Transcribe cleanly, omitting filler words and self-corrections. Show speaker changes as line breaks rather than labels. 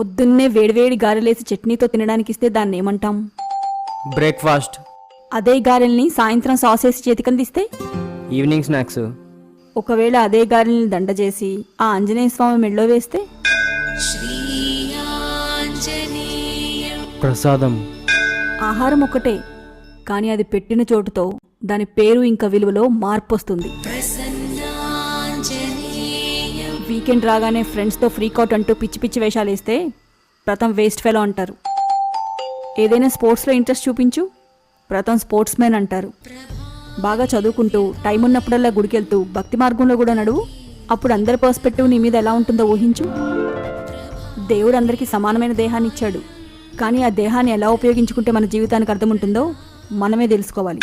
పొద్దున్నే వేడివేడి గారెలేసి చట్నీతో తినడానికి ఇస్తే దాన్ని ఏమంటాం?
బ్రేక్ఫాస్ట్.
అదే గారెల్ని సాయంత్రం సాసేసి చేతికందిస్తే?
Evening snacks.
ఒకవేళ అదే గారెల్ని దండ చేసి ఆ ఆంజనేయ స్వామి మెళ్ళో వేస్తే?
ప్రసాదం.
ఆహారం ఒకటే, కానీ అది పెట్టిన చోటుతో దాని పేరు ఇంకా విలువలో మార్పు వస్తుంది. వీకెండ్ రాగానే ఫ్రెండ్స్తో ఫ్రీకౌట్ అంటూ పిచ్చి పిచ్చి వేషాలు వేస్తే ప్రథమ్ వేస్ట్ ఫెలో అంటారు. ఏదైనా స్పోర్ట్స్లో ఇంట్రెస్ట్ చూపించు, ప్రథమ్ స్పోర్ట్స్ మ్యాన్ అంటారు. బాగా చదువుకుంటూ టైం ఉన్నప్పుడల్లా గుడికెళ్తూ భక్తి మార్గంలో కూడా నడువు, అప్పుడు అందరి పర్స్పెక్టివ్ నీ మీద ఎలా ఉంటుందో ఊహించు. దేవుడు అందరికీ సమానమైన దేహాన్ని ఇచ్చాడు, కానీ ఆ దేహాన్ని ఎలా ఉపయోగించుకుంటే మన జీవితానికి అర్థం ఉంటుందో మనమే తెలుసుకోవాలి.